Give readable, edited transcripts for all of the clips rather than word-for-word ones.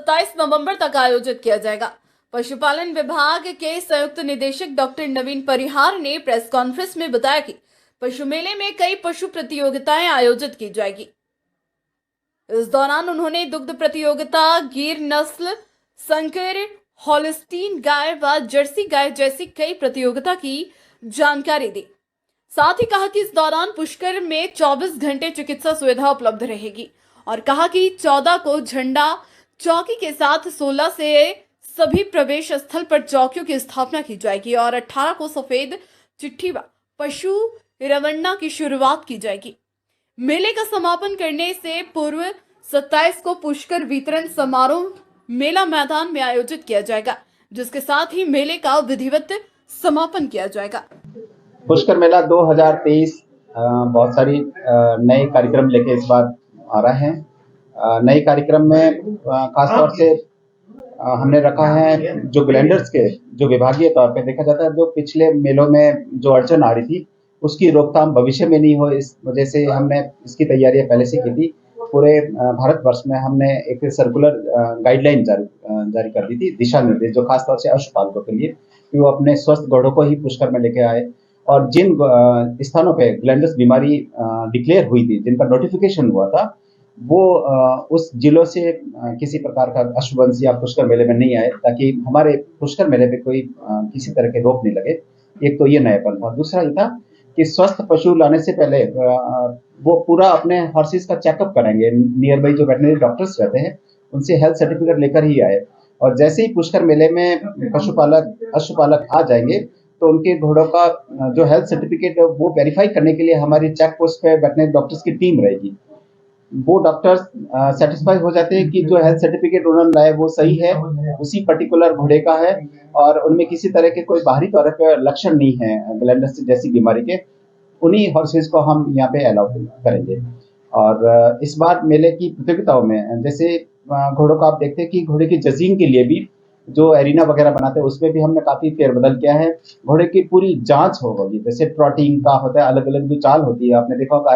27 नवंबर तक आयोजित किया जाएगा। पशुपालन विभाग के संयुक्त निदेशक डॉक्टर नवीन परिहार ने प्रेस कॉन्फ्रेंस में बताया कि पशु मेले में कई पशु प्रतियोगिताएं आयोजित की जाएगी। इस दौरान उन्होंने दुग्ध प्रतियोगिता, गिर नस्ल, संकर, हॉलिस्टीन गाय व जर्सी गाय जैसी कई प्रतियोगिता की जानकारी दी। साथ ही कहा कि इस दौरान पुष्कर में 24 घंटे चिकित्सा सुविधा उपलब्ध रहेगी और कहा कि 14 को झंडा चौकी के साथ 16 से सभी प्रवेश स्थल पर चौकियों की स्थापना की जाएगी और 18 को सफेद चिट्ठी व पशु रवाना की शुरुआत की जाएगी। मेले का समापन करने से पूर्व 27 को पुष्कर वितरण समारोह मेला मैदान में आयोजित किया जाएगा, जिसके साथ ही मेले का विधिवत समापन किया जाएगा। पुष्कर मेला 2023 बहुत सारी नए कार्यक्रम लेके इस बार आ रहे हैं। नए कार्यक्रम में खासतौर से हमने रखा है जो ग्लैंडर्स के जो विभागीय तौर पे देखा जाता है, जो पिछले मेलों में जो अड़चन आ रही थी उसकी रोकथाम भविष्य में नहीं हो, इस वजह से हमने इसकी तैयारियां पहले से की थी। पूरे भारतवर्ष में हमने एक सर्कुलर गाइडलाइन जारी कर दी थी, दिशा निर्देश, जो खासतौर से पशुपालकों के लिए कि वो अपने स्वस्थ घोड़ों को ही पुष्कर में लेके आए और जिन स्थानों पे ग्लैंडर्स बीमारी डिक्लेयर हुई थी, जिनका नोटिफिकेशन हुआ था, वो उस जिलों से किसी प्रकार का अशुभंश या पुष्कर मेले में नहीं आए, ताकि हमारे पुष्कर मेले पे कोई किसी तरह के रोक नहीं लगे। एक तो ये नयापन था। दूसरा ये था कि स्वस्थ पशु लाने से पहले वो पूरा अपने हॉर्सेस का चेकअप कराएंगे। नियर बाई जो वेटनरी डॉक्टर्स रहते हैं उनसे हेल्थ सर्टिफिकेट लेकर ही आए, और जैसे ही पुष्कर मेले में पशुपालक आ जाएंगे तो उनके घोड़ों का जो हेल्थ सर्टिफिकेट वो वेरीफाई करने के लिए हमारी चेक पोस्ट पे वेटनरी डॉक्टर्स की टीम रहेगी। वो डॉक्टर्स सेटिस्फाई हो जाते हैं कि जो हेल्थ सर्टिफिकेट उन्होंने लाया वो सही है, उसी पर्टिकुलर घोड़े का है और उनमें किसी तरह के कोई बाहरी तौर पर लक्षण नहीं है ग्लैंडर्स जैसी बीमारी के, उन्हीं हॉर्सेस को हम यहाँ पे अलाउ करेंगे। और इस बार मेले की प्रतियोगिताओं में जैसे घोड़ों का आप देखते हैं कि घोड़े की जजिंग के लिए भी जो एरिना वगैरह बनाते हैं उसमें भी हमने काफी फेरबदल किया है। घोड़े की पूरी जांच होगी, जैसे ट्रॉटिंग का होता है, अलग अलग जो चाल होती है, आपने देखा होगा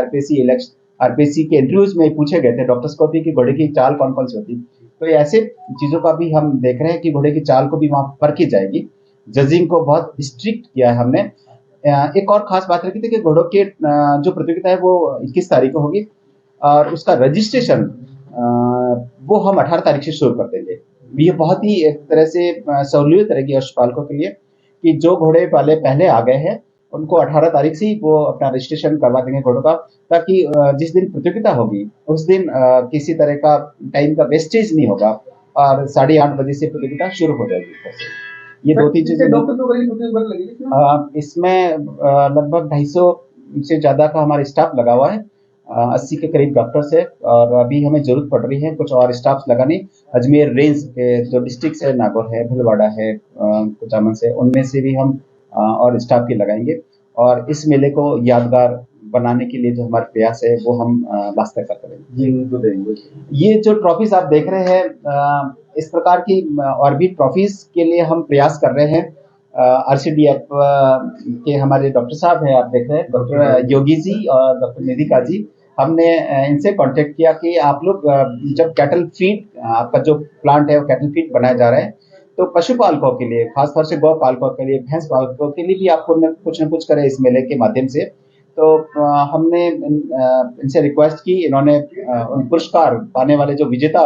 आरपीसी के इंटरव्यूज में पूछे गए थे डॉक्टर्स को भी कि घोड़े की चाल कौन कौन सी होती है। तो ऐसे चीजों का भी हम देख रहे हैं कि घोड़े की चाल को भी वहां परखी जाएगी। जजिंग को बहुत स्ट्रिक्ट किया है हमने। एक और खास बात रखी थी कि घोड़ों के जो प्रतियोगिता है वो 21 तारीख को होगी और उसका रजिस्ट्रेशन वो हम 18 तारीख से शुरू कर देंगे। ये बहुत ही एक तरह से सहूलियत रहेगी पशुपालकों के लिए कि जो घोड़े वाले पहले आ गए हैं उनको 18 तारीख से ही वो अपना रजिस्ट्रेशन करवा देंगे घोड़ों का, ताकि जिस दिन प्रतियोगिता होगी उस दिन किसी तरह का टाइम का वेस्टेज नहीं होगा और 8:30 बजे से प्रतियोगिता शुरू हो जाएगी। ये 2-3 चीजें इसमें लगभग 250 से ज्यादा का हमारा स्टाफ लगा हुआ है। 80 के करीब डॉक्टर्स है और अभी हमें जरूरत पड़ रही है कुछ और स्टाफ लगाने। अजमेर रेंज के जो डिस्ट्रिक्ट है, नागौर है, भीलवाड़ा है, कुचामन से, उनमें से भी हम और स्टाफ की लगाएंगे और इस मेले को यादगार बनाने के लिए जो हमारे प्रयास है वो हम वास्तव में करेंगे। ये जो ट्रॉफीज आप देख रहे हैं, इस प्रकार की और भी ट्रॉफीज के लिए हम प्रयास कर रहे हैं। RCDF के हमारे डॉक्टर साहब हैं, आप देख रहे हैं, डॉक्टर योगी जी और डॉक्टर निधिका जी। हमने इनसे कांटेक्ट किया कि आप लोग जब कैटल फीड, आपका जो प्लांट है वो कैटल फीड बनाया जा रहा है, तो पशुपालकों के लिए, खासतौर से गौ पालकों के लिए, भैंस पालकों के लिए भी आपको कुछ न कुछ करें इस मेले के माध्यम से। तो हमने इनसे रिक्वेस्ट की, इन्होंने पुरस्कार पाने वाले जो विजेता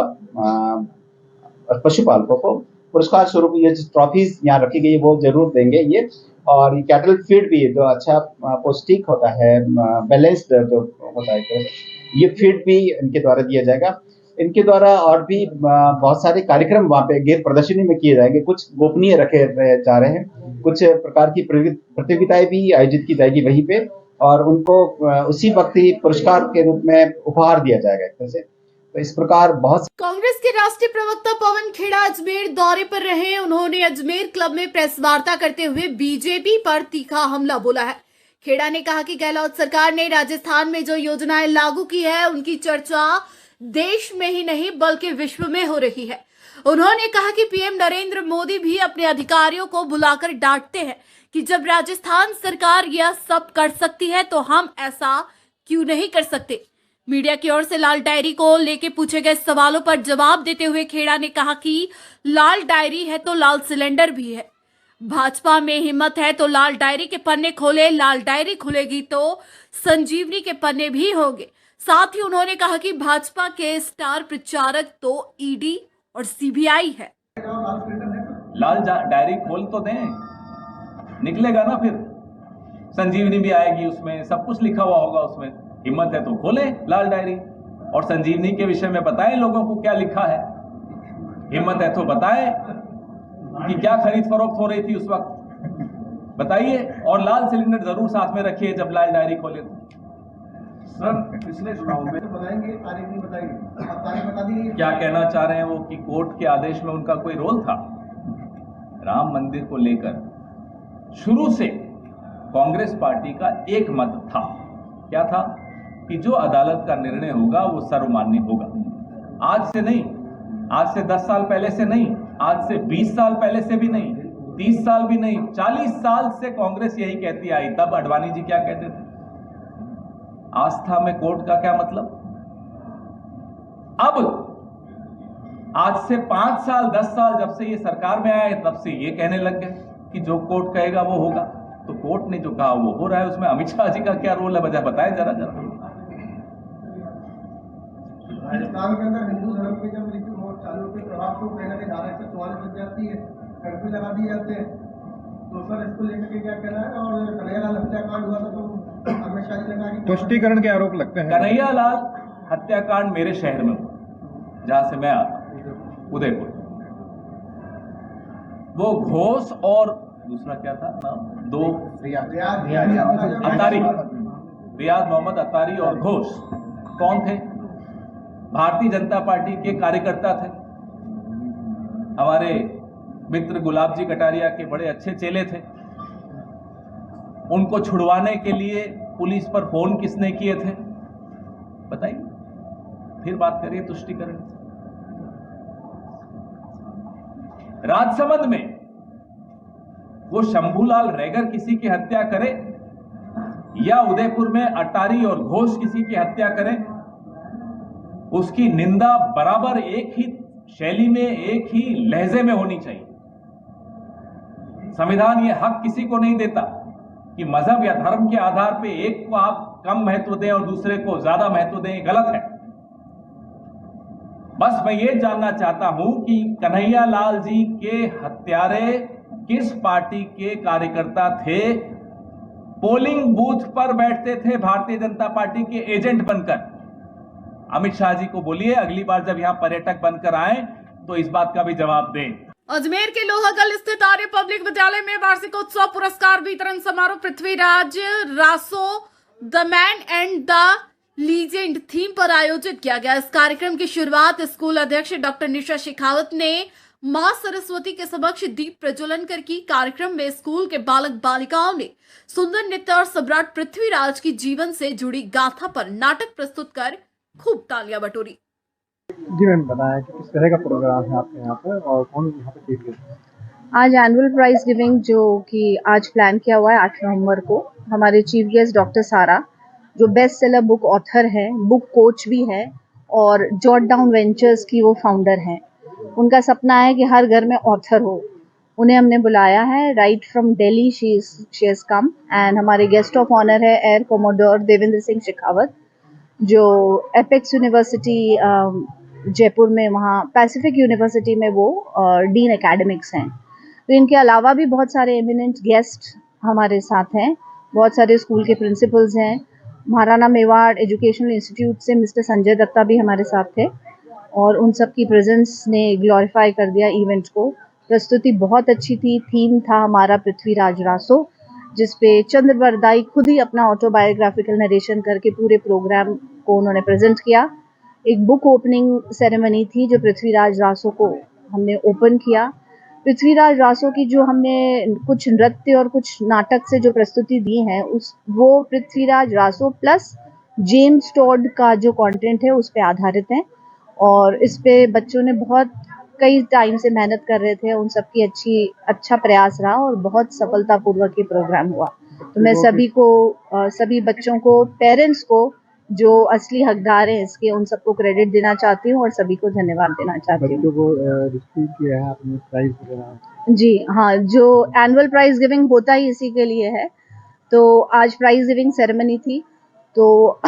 पशुपालकों को पुरस्कार स्वरूप ये ट्रॉफीज यहाँ रखी गई वो जरूर देंगे ये। और ये कैटल फीड भी जो अच्छा पौष्टिक होता है, बैलेंस्ड जो होता है, ये फीड भी इनके द्वारा दिया जाएगा। इनके द्वारा और भी बहुत सारे कार्यक्रम वहाँ पे गिर प्रदर्शनी में किए जाएंगे, कुछ गोपनीय रखे जा रहे हैं, कुछ प्रकार की प्रतियोगिताएं भी आयोजित की जाएगी वहीं पे और उनको उसी वक्त ही पुरस्कार के रूप में उपहार दिया जाएगा एक तरह से। तो इस प्रकार बहुत। कांग्रेस के राष्ट्रीय प्रवक्ता पवन खेड़ा अजमेर दौरे पर रहे। उन्होंने अजमेर क्लब में प्रेस वार्ता करते हुए बीजेपी पर तीखा हमला बोला है। खेड़ा ने कहा कि गहलोत सरकार ने राजस्थान में जो योजनाएं लागू की है उनकी चर्चा देश में ही नहीं बल्कि विश्व में हो रही है। उन्होंने कहा कि पीएम नरेंद्र मोदी भी अपने अधिकारियों को बुलाकर डांटते हैं कि जब राजस्थान सरकार यह सब कर सकती है तो हम ऐसा क्यों नहीं कर सकते। मीडिया की ओर से लाल डायरी को लेके पूछे गए सवालों पर जवाब देते हुए खेड़ा ने कहा कि लाल डायरी है तो लाल सिलेंडर भी है। भाजपा में हिम्मत है तो लाल डायरी के पन्ने खोले, लाल डायरी खुलेगी तो संजीवनी के पन्ने भी होंगे। साथ ही उन्होंने कहा कि भाजपा के स्टार प्रचारक तो ईडी और सीबीआई है। लाल डायरी खोल तो दें, निकलेगा ना, फिर संजीवनी भी आएगी, उसमें सब कुछ लिखा हुआ होगा। उसमें हिम्मत है तो खोले लाल डायरी और संजीवनी के विषय में बताएं लोगों को क्या लिखा है। हिम्मत है तो बताएं कि क्या खरीद फरोख्त हो रही थी उस वक्त, बताइए। और लाल सिलेंडर जरूर साथ में रखिए जब लाल डायरी खोले तो। सर पिछले चुनाव में तो बताएंगे, तारीख नहीं बताएंगे, अब तारीख बता दी। क्या कहना चाह रहे हैं वो कि कोर्ट के आदेश में उनका कोई रोल था? राम मंदिर को लेकर शुरू से कांग्रेस पार्टी का एक मत था, क्या था? कि जो अदालत का निर्णय होगा वो सर्वमान्य होगा। आज से नहीं, आज से 10 साल पहले से नहीं, आज से 20 साल पहले से भी नहीं, 30 साल भी नहीं, 40 साल से कांग्रेस यही कहती आई। तब अडवाणी जी क्या कहते थे? आस्था में कोर्ट का क्या मतलब? अब आज से 5 साल 10 साल जब से ये सरकार में आए तब से ये कहने लग गए कि जो कोर्ट कहेगा वो होगा। तो कोर्ट ने जो कहा वो हो रहा है, उसमें अमित शाह जी का क्या रोल है? वजह बताएं जरा जरा। राजस्थान के अंदर हिंदू धर्म के जब रीति रिवाज चालू के प्रभाव को कहीं ना कहीं धारा 144 बच जाती है, कर्फ्यू लगा दिए जाते हैं। तो सर इसको लेकर के क्या कहना है? और कन्हैयालाल हत्याकांड हुआ था तो अमित शाह जी ने कहा कि तुष्टीकरण के आरोप लगते हैं। कन्हैयालाल हत्याकांड मेरे शहर में हुआ, जहां से मैं आता हूं, उदयपुर। वो घोष और दूसरा क्या था नाम, दो अतारी, रियाज मोहम्मद अतारी और घोष कौन थे? भारतीय जनता पार्टी के कार्यकर्ता थे। हमारे मित्र गुलाब जी कटारिया के बड़े अच्छे चेले थे। उनको छुड़वाने के लिए पुलिस पर फोन किसने किए थे बताइए? फिर बात करिए तुष्टीकरण। राजसमंद में वो शंभूलाल रैगर किसी की हत्या करे या उदयपुर में अटारी और घोष किसी की हत्या करें, उसकी निंदा बराबर एक ही शैली में, एक ही लहजे में होनी चाहिए। संविधान ये हक किसी को नहीं देता कि मजहब या धर्म के आधार पे एक को आप कम महत्व दें और दूसरे को ज्यादा महत्व दें, गलत है। बस मैं ये जानना चाहता हूं कि कन्हैयालाल जी के हत्यारे किस पार्टी के कार्यकर्ता थे? पोलिंग बूथ पर बैठते थे भारतीय जनता पार्टी के एजेंट बनकर। अमित शाह जी को बोलिए अगली बार जब यहां पर्यटक बनकर आए तो इस बात का भी जवाब दें। अजमेर के लोहागल स्थित आर्य पब्लिक विद्यालय में वार्षिकोत्सव पुरस्कार वितरण समारोह Prithviraj Raso the man and the legend theme पर आयोजित किया गया। इस कार्यक्रम की शुरुआत स्कूल अध्यक्ष डॉक्टर निशा शेखावत ने मां सरस्वती के समक्ष दीप प्रज्वलन कर की। कार्यक्रम में स्कूल के बालक बालिकाओं ने सुंदर नृत्य और सम्राट पृथ्वीराज की जीवन से जुड़ी गाथा पर नाटक प्रस्तुत कर खूब तालियां बटोरी। जी मैम, बताएं कि किस तरह का प्रोग्राम है आपके यहाँ पर और कौन यहाँ पे चीफ गेस्ट है? आज एनुअल प्राइज गिविंग जो कि आज प्लान किया हुआ है 8 नवंबर को, हमारे चीफ गेस्ट डॉक्टर सारा जो बेस्ट सेलर बुक ऑथर हैं, बुक कोच भी है और जॉट डाउन वेंचर्स की वो फाउंडर हैं। उनका सपना है कि हर घर में ऑथर हो। उन्हें हमने बुलाया है right from Delhi, she has come. And हमारे गेस्ट ऑफ ऑनर है एयर कोमोडोर देवेंद्र सिंह शेखावत जो एपेक्स यूनिवर्सिटी जयपुर में, वहाँ पैसिफिक यूनिवर्सिटी में वो डीन एकेडमिक्स हैं। तो इनके अलावा भी बहुत सारे एमिनेंट गेस्ट हमारे साथ हैं। बहुत सारे स्कूल के प्रिंसिपल्स हैं। महाराणा मेवाड़ एजुकेशनल इंस्टीट्यूट से मिस्टर संजय दत्ता भी हमारे साथ थे और उन सब की प्रेजेंस ने ग्लोरीफाई कर दिया इवेंट को। प्रस्तुति बहुत अच्छी थी। थीम था हमारा पृथ्वीराज रासो, जिसपे चंद्र वरदाई खुद ही अपना ऑटोबायोग्राफिकल नरेशन करके पूरे प्रोग्राम को उन्होंने प्रेजेंट किया। एक बुक ओपनिंग सेरेमनी थी जो पृथ्वीराज रासो को हमने ओपन किया। पृथ्वीराज रासो की जो हमने कुछ नृत्य और कुछ नाटक से जो प्रस्तुति दी है वो Prithviraj Raso plus James Tod का जो कंटेंट है उस पे आधारित है और इस पे बच्चों ने बहुत कई टाइम से मेहनत कर रहे थे। उन सबकी अच्छा प्रयास रहा और बहुत सफलतापूर्वक ये प्रोग्राम हुआ। तो मैं सभी बच्चों को, पेरेंट्स को जो असली हकदार हैं इसके, उन सबको क्रेडिट देना चाहती हूँ और सभी को धन्यवाद देना चाहती हूँ। बच्चों को डिस्ट्रीब्यूट किया है आपने प्राइज वगैरह? जी हाँ, जो एनुअल प्राइज गिविंग होता ही इसी के लिए है, तो आज प्राइज गिविंग सेरेमनी थी। तो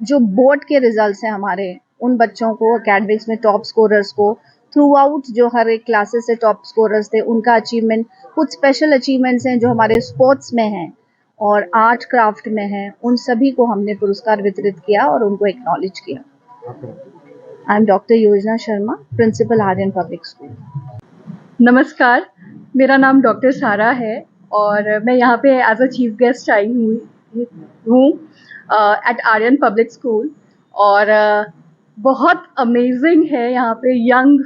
जो बोर्ड के रिजल्ट्स हैं हमारे, उन बच्चों को, एकेडमिक्स में टॉप स्कोरर्स को, थ्रू आउट जो हर एक क्लासेस से टॉप स्कोरर्स थे उनका अचीवमेंट, कुछ स्पेशल अचीवमेंट्स हैं जो हमारे स्पोर्ट्स में हैं और आर्ट क्राफ्ट में हैं, उन सभी को हमने पुरस्कार वितरित किया और उनको एक्नॉलेज किया। आई am doctor Yojana Sharma, principal Aryan public school. नमस्कार, मेरा नाम डॉक्टर सारा है और मैं यहाँ पे एज अ चीफ गेस्ट आई हूँ एट आर्यन पब्लिक स्कूल। और बहुत अमेजिंग है यहाँ पे यंग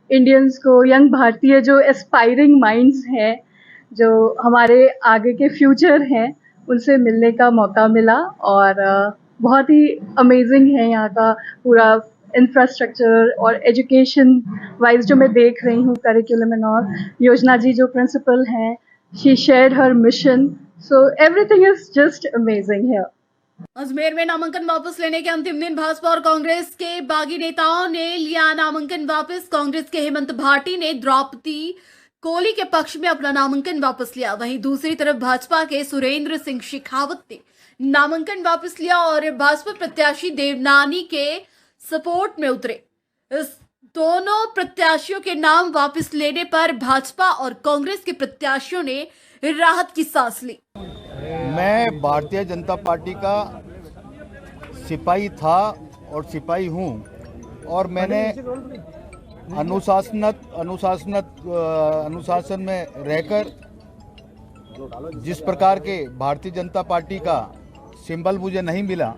इंडियंस को, यंग भारतीय जो एस्पायरिंग माइंड्स हैं, जो हमारे आगे के फ्यूचर हैं, उनसे मिलने का मौका मिला। और बहुत ही अमेजिंग है यहाँ का पूरा इंफ्रास्ट्रक्चर और एजुकेशन वाइज जो मैं देख रही हूँ, करिकुलम एंड ऑल। योजना जी जो प्रिंसिपल हैं, she shared her mission, so everything is just amazing here. Ajmer में नामांकन वापस लेने के अंतिम दिन भाजपा और कांग्रेस के बागी नेताओं ने लिया नामांकन वापस। कांग्रेस के हेमंत भाटी ने द्रौपदी कोहली के पक्ष में अपना नामांकन वापस लिया। वहीं दूसरी तरफ भाजपा के सुरेंद्र सिंह शेखावत ने नामांकन वापस लिया और भाजपा प्रत्याशी देवनानी के सपोर्ट में उतरे। इस दोनों प्रत्याशियों के नाम वापस लेने पर भाजपा और कांग्रेस के प्रत्याशियों ने राहत की सांस ली। मैं भारतीय जनता पार्टी का सिपाही था और सिपाही हूं, और मैंने अनुशासन में रहकर जिस प्रकार के भारतीय जनता पार्टी का सिंबल मुझे नहीं मिला,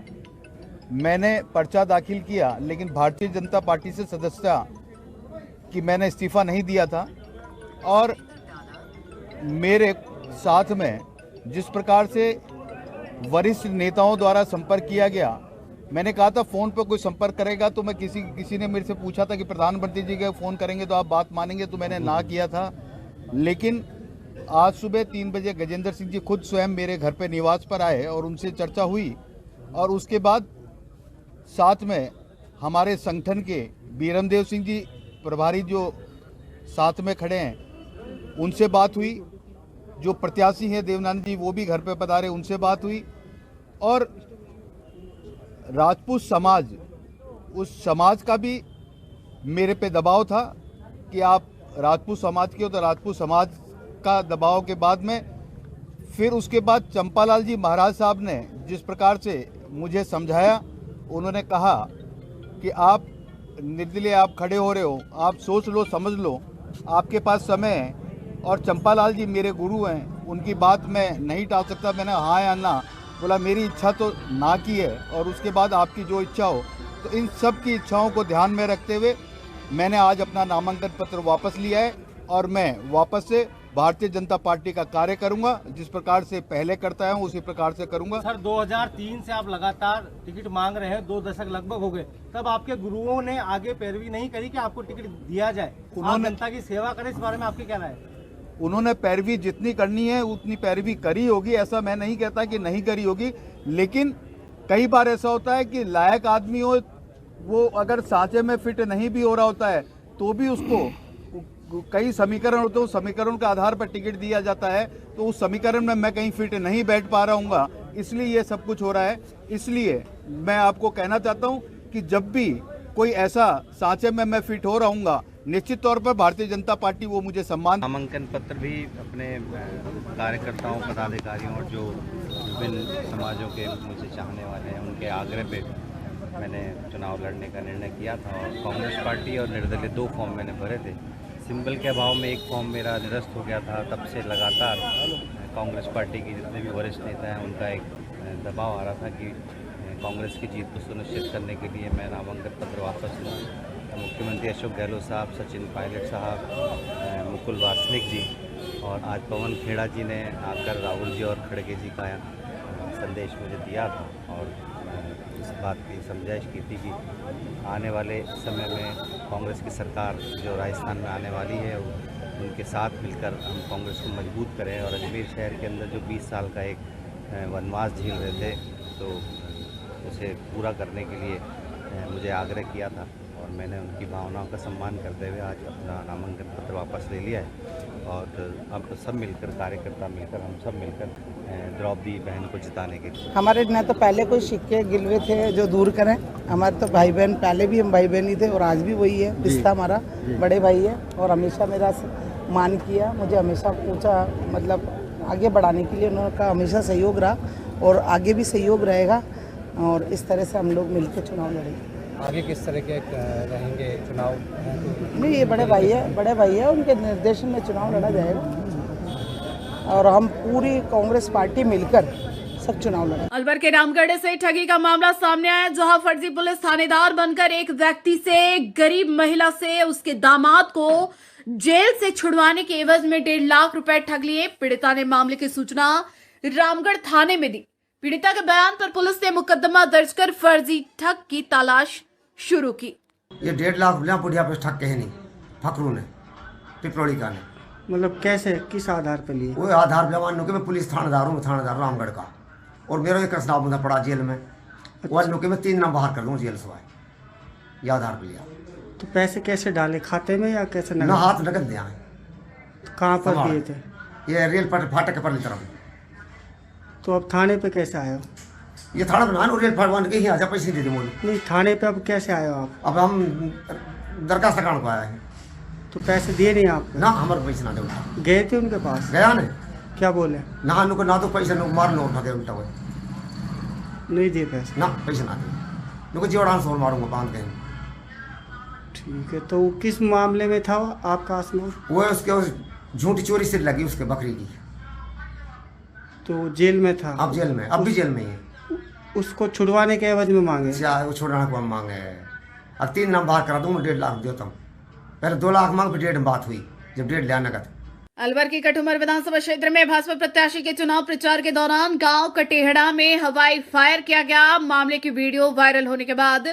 मैंने पर्चा दाखिल किया, लेकिन भारतीय जनता पार्टी से सदस्यता कि मैंने इस्तीफा नहीं दिया था। और मेरे साथ में जिस प्रकार से वरिष्ठ नेताओं द्वारा संपर्क किया गया, मैंने कहा था फ़ोन पर कोई संपर्क करेगा तो मैं किसी ने मेरे से पूछा था कि प्रधानमंत्री जी के फ़ोन करेंगे तो आप बात मानेंगे, तो मैंने ना किया था। लेकिन आज सुबह 3 बजे गजेंद्र सिंह जी खुद स्वयं मेरे घर पे निवास पर आए और उनसे चर्चा हुई, और उसके बाद साथ में हमारे संगठन के बीरमदेव सिंह जी प्रभारी जो साथ में खड़े हैं, उनसे बात हुई। जो प्रत्याशी हैं देवनानी जी, वो भी घर पे पधारे, उनसे बात हुई। और राजपूत समाज, उस समाज का भी मेरे पे दबाव था कि आप राजपूत समाज के हो, तो राजपूत समाज का दबाव के बाद में फिर उसके बाद चंपालाल जी महाराज साहब ने जिस प्रकार से मुझे समझाया, उन्होंने कहा कि आप निर्दलीय, आप खड़े हो रहे हो, आप सोच लो, समझ लो, आपके पास समय है। और चंपालाल जी मेरे गुरु हैं, उनकी बात मैं नहीं टाल सकता। मैंने हाँ या ना बोला, मेरी इच्छा तो ना की है, और उसके बाद आपकी जो इच्छा हो। तो इन सब की इच्छाओं को ध्यान में रखते हुए मैंने आज अपना नामांकन पत्र वापस लिया है, और मैं वापस से भारतीय जनता पार्टी का कार्य करूंगा। जिस प्रकार से पहले करता हूं उसी प्रकार से करूंगा। सर, 2003 से आप लगातार टिकट मांग रहे हैं, 2 दशक लगभग हो गए, तब आपके गुरुओं ने आगे पैरवी नहीं करी कि आपको टिकट दिया जाए, आप जनता की सेवा करें, इस बारे में आपकी क्या राय है? उन्होंने पैरवी जितनी करनी है उतनी पैरवी करी होगी, ऐसा मैं नहीं कहता कि नहीं करी होगी। लेकिन कई बार ऐसा होता है कि लायक आदमी हो, वो अगर सांचे में फिट नहीं भी हो रहा होता है तो भी उसको कई समीकरण होते हैं, उस समीकरण के आधार पर टिकट दिया जाता है। तो उस समीकरण में मैं कहीं फिट नहीं बैठ पा रहा हूँगा, इसलिए ये सब कुछ हो रहा है। इसलिए मैं आपको कहना चाहता हूँ कि जब भी कोई ऐसा सांचे में मैं फिट हो रहूँगा, निश्चित तौर पर भारतीय जनता पार्टी वो मुझे सम्मान। नामांकन पत्र भी अपने कार्यकर्ताओं, पदाधिकारियों और जो विभिन्न समाजों के मुझे चाहने वाले हैं, उनके आग्रह पे मैंने चुनाव लड़ने का निर्णय किया था। और कांग्रेस पार्टी और निर्दलीय 2 फॉर्म मैंने भरे थे। सिंबल के अभाव में 1 फॉर्म मेरा निरस्त हो गया था। तब से लगातार कांग्रेस पार्टी के जितने भी वरिष्ठ नेता हैं, उनका एक दबाव आ रहा था कि कांग्रेस की जीत को सुनिश्चित करने के लिए मैं नामांकन पत्र वापस लूँ। मुख्यमंत्री अशोक गहलोत साहब, सचिन पायलट साहब, मुकुल वासनिक जी और आज पवन खेड़ा जी ने आकर राहुल जी और खड़गे जी का संदेश मुझे दिया था, और इस बात की समझाइश की थी कि आने वाले समय में कांग्रेस की सरकार जो राजस्थान में आने वाली है, उनके साथ मिलकर हम कांग्रेस को मजबूत करें। और अजमेर शहर के अंदर जो 20 साल का एक वनवास झेल रहे थे, तो उसे पूरा करने के लिए मुझे आग्रह किया था और मैंने उनकी भावनाओं का सम्मान करते हुए आज अपना नामांकन पत्र वापस ले लिया है। और अब सब मिलकर, कार्यकर्ता मिलकर, हम सब मिलकर द्रौपदी बहन को जिताने के लिए। हमारे न तो पहले कोई शिक्के गिलवे थे जो दूर करें, हमारे तो भाई बहन, पहले भी हम भाई बहन ही थे और आज भी वही है। रिश्ता हमारा बड़े भाई है और हमेशा मेरा मान किया, मुझे हमेशा पूछा, मतलब आगे बढ़ाने के लिए उनका हमेशा सहयोग रहा और आगे भी सहयोग रहेगा। और इस तरह से हम लोग मिलकर चुनाव लड़ेंगे। आगे किस तरह के रहेंगे चुनाव? नहीं, ये बड़े भाई है, उनके निर्देशन में चुनाव लड़ा जाएगा और हम पूरी कांग्रेस पार्टी मिलकर सब चुनाव लड़ेंगे। अलवर के रामगढ़ से ठगी का मामला सामने आया, जहां फर्जी पुलिस थानेदार बनकर एक व्यक्ति से, गरीब महिला से, उसके दामाद को जेल से छुड़वाने के एवज में 1.5 लाख रुपए ठग लिए। पीड़िता ने मामले की सूचना रामगढ़ थाने में दी। पीड़िता के बयान पर पुलिस ने मुकदमा दर्ज कर फर्जी ठग की तलाश शुरू की। ये 1.5 लाख रुपया बुढ़िया पे ठग के नहीं, फकरू ने, पिपरोड़ी का ने। मतलब कैसे, किस आधार पर लिए? वो आधार पे मान लो कि मैं पुलिस थानेदार हूँ, थानेदार रामगढ़ का, और मेरा एक रसना बंदा पड़ा जेल में। वो नो कि मैं 3 नाम बाहर कर दूँ जेल से, ये आधार पे लिया। तो पैसे कैसे डाले, खाते में या कैसे? ना, हाथ नगद दिया है। कहाँ पर दिए थे? ये रेल फाटक पर तरफ। तो अब थाने पे कैसे आए हो? ये थाना बना रेल फाटक बन के ही आजा, पैसे दे दे मोल। नहीं, थाने पे अब कैसे आए हो आप? अब हम दरखास्त लगाने को आया है। तो पैसे दिए नहीं आप? ना, हमारे पैसे ना दे उल्टा। गए थे उनके पास? गया ने, क्या बोले? ना नुको ना तो पैसे नुको मार नो उठा दे उल्टा। वो नहीं दिए पैसे? ना, पैसे ना दे, नुको जीवड़ान सोल मारूंगा बांध के। ठीक है, तो किस मामले में था आपका आसमान? वो उसके झूठी चोरी से लगी उसके बकरी की। तो जेल में था? अब जेल में, अब भी जेल में ही है। उसको छुड़वाने के एवज में मांगे? वो छोड़ने को हम मांगे। अब 3 नाम बाहर करा दूँ, 1.5 लाख देता हूँ। पहले 2 लाख मांग, फिर 1.5 बात हुई, जब 1.5 लिया नगद। अलवर के कठुमर विधानसभा क्षेत्र में भाजपा प्रत्याशी के चुनाव प्रचार के दौरान गांव कटेहड़ा में हवाई फायर किया गया। मामले की वीडियो वायरल होने के बाद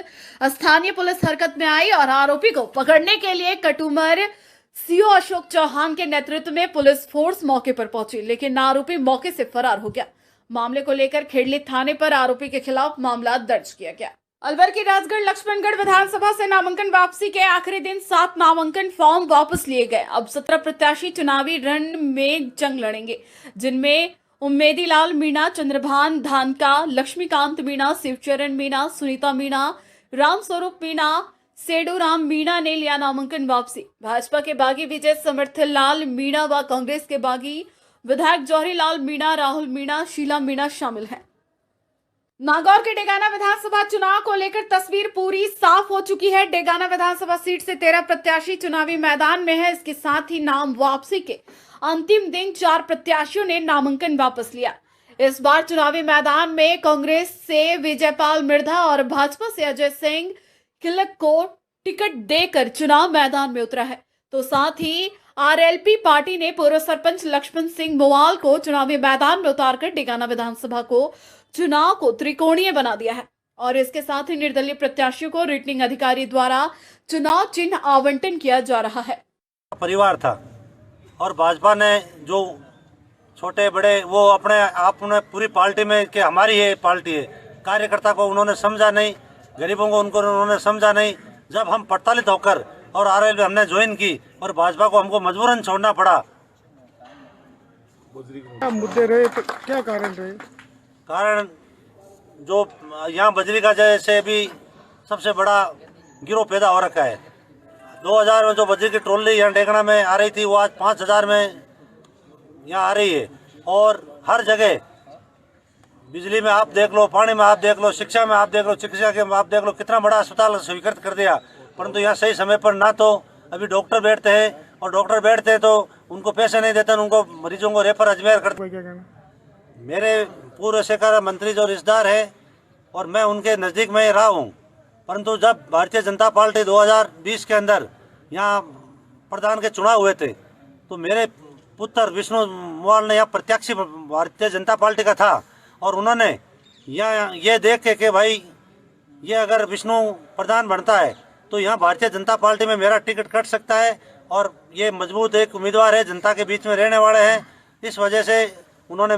स्थानीय पुलिस हरकत में आई और आरोपी को पकड़ने के लिए कठुमर सीओ अशोक चौहान के नेतृत्व में पुलिस फोर्स मौके पर पहुंची, लेकिन आरोपी मौके से फरार हो गया। मामले को लेकर खेड़ली थाने पर आरोपी के खिलाफ मामला दर्ज किया गया। अलवर की राजगढ़ लक्ष्मणगढ़ विधानसभा से नामांकन वापसी के आखिरी दिन 7 नामांकन फॉर्म वापस लिए गए। अब 17 प्रत्याशी चुनावी रण में जंग लड़ेंगे, जिनमें उम्मेदी लाल मीणा, चंद्रभान धानका, लक्ष्मीकांत मीणा, शिवचरण मीणा, सुनीता मीणा, रामस्वरूप मीणा, सेडू राम मीणा ने लिया नामांकन वापसी। भाजपा के बागी विजय समर्थन लाल मीणा व कांग्रेस के बागी विधायक जौहरी लाल मीणा, राहुल मीणा, शीला मीणा शामिल हैं। नागौर के डेगाना विधानसभा चुनाव को लेकर तस्वीर पूरी साफ हो चुकी है। डेगाना विधानसभा सीट से 13 प्रत्याशी चुनावी मैदान में है। इसके साथ ही नाम वापसी के अंतिम दिन 4 प्रत्याशियों ने नामांकन वापस लिया। इस बार चुनावी मैदान में कांग्रेस से विजयपाल मिर्धा और भाजपा से अजय सिंह किलक को टिकट देकर चुनाव मैदान में उतरा है। तो साथ ही आरएलपी पार्टी ने पूर्व सरपंच लक्ष्मण सिंह मोवाल को चुनावी मैदान में उतारकर डेगाना विधानसभा को चुनाव को त्रिकोणीय बना दिया है। और इसके साथ ही निर्दलीय प्रत्याशियों को रिटर्निंग अधिकारी द्वारा चुनाव चिन्ह आवंटन किया जा रहा है। परिवार था और भाजपा ने जो छोटे बड़े वो अपने आप ने पूरी पार्टी में कि हमारी ये पार्टी है, कार्यकर्ता को उन्होंने समझा नहीं, गरीबों को उन्होंने समझा नहीं। जब हम प्रताड़ित होकर और आरएल में हमने ज्वाइन की और भाजपा को हमको मजबूरन छोड़ना पड़ा। मुद्दे रहे तो क्या कारण रहे? कारण जो यहाँ बजरी का जैसे भी सबसे बड़ा गिरोह पैदा हो रखा है। 2000 में जो बजरी की ट्रॉली यहाँ डेगना में आ रही थी, वो आज 5000 में यहाँ आ रही है। और हर जगह बिजली में आप देख लो, पानी में आप देख लो, शिक्षा में आप देख लो, चिकित्सा के आप देख लो, कितना बड़ा अस्पताल स्वीकृत कर दिया। परंतु यहाँ सही समय पर ना तो अभी डॉक्टर बैठते हैं, और डॉक्टर बैठते हैं तो उनको पैसे नहीं देते, उनको मरीजों को रेफर अजमेर करते। मेरे पूर्व सरकार मंत्री जो रिश्तेदार है और मैं उनके नज़दीक में रहा हूँ, परंतु जब भारतीय जनता पार्टी 2020 के अंदर यहाँ प्रधान के चुनाव हुए थे तो मेरे पुत्र विष्णु मोवाल ने यहाँ प्रत्याशी भारतीय जनता पार्टी का था। और उन्होंने यहाँ ये देख के कि भाई ये अगर विष्णु प्रधान बनता है तो यहाँ भारतीय जनता पार्टी में मेरा टिकट कट सकता है और ये मजबूत एक उम्मीदवार है, जनता के बीच में रहने वाले हैं। इस वजह से उन्होंने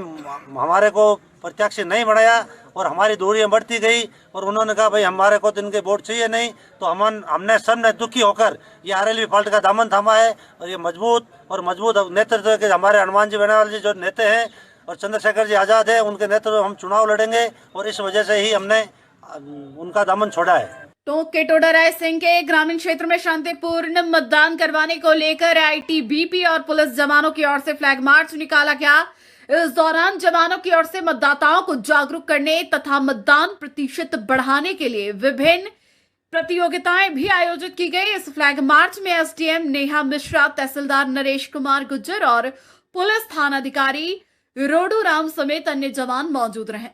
हमारे को प्रत्याशी नहीं बनाया और हमारी दूरियां बढ़ती गई और उन्होंने कहा भाई हमारे को तो इनके वोट चाहिए नहीं। तो हमने सबने दुखी होकर ये आरएलवी पार्टी का दामन थामा है और ये मजबूत नेतृत्व के हमारे हनुमान जी बेनीवाल जी जो नेता हैं और चंद्रशेखर जी आज़ाद है, उनके नेतृत्व हम चुनाव लड़ेंगे और इस वजह से ही हमने उनका दामन छोड़ा है। टोंक के टोडाराय सिंह के ग्रामीण क्षेत्र में शांतिपूर्ण मतदान करवाने को लेकर आईटीबीपी और पुलिस जवानों की ओर से फ्लैग मार्च निकाला गया। इस दौरान जवानों की ओर से मतदाताओं को जागरूक करने तथा मतदान प्रतिशत बढ़ाने के लिए विभिन्न प्रतियोगिताएं भी आयोजित की गई। इस फ्लैग मार्च में एसडीएम नेहा मिश्रा, तहसीलदार नरेश कुमार गुज्जर और पुलिस थानाधिकारी रोडू राम समेत अन्य जवान मौजूद रहे।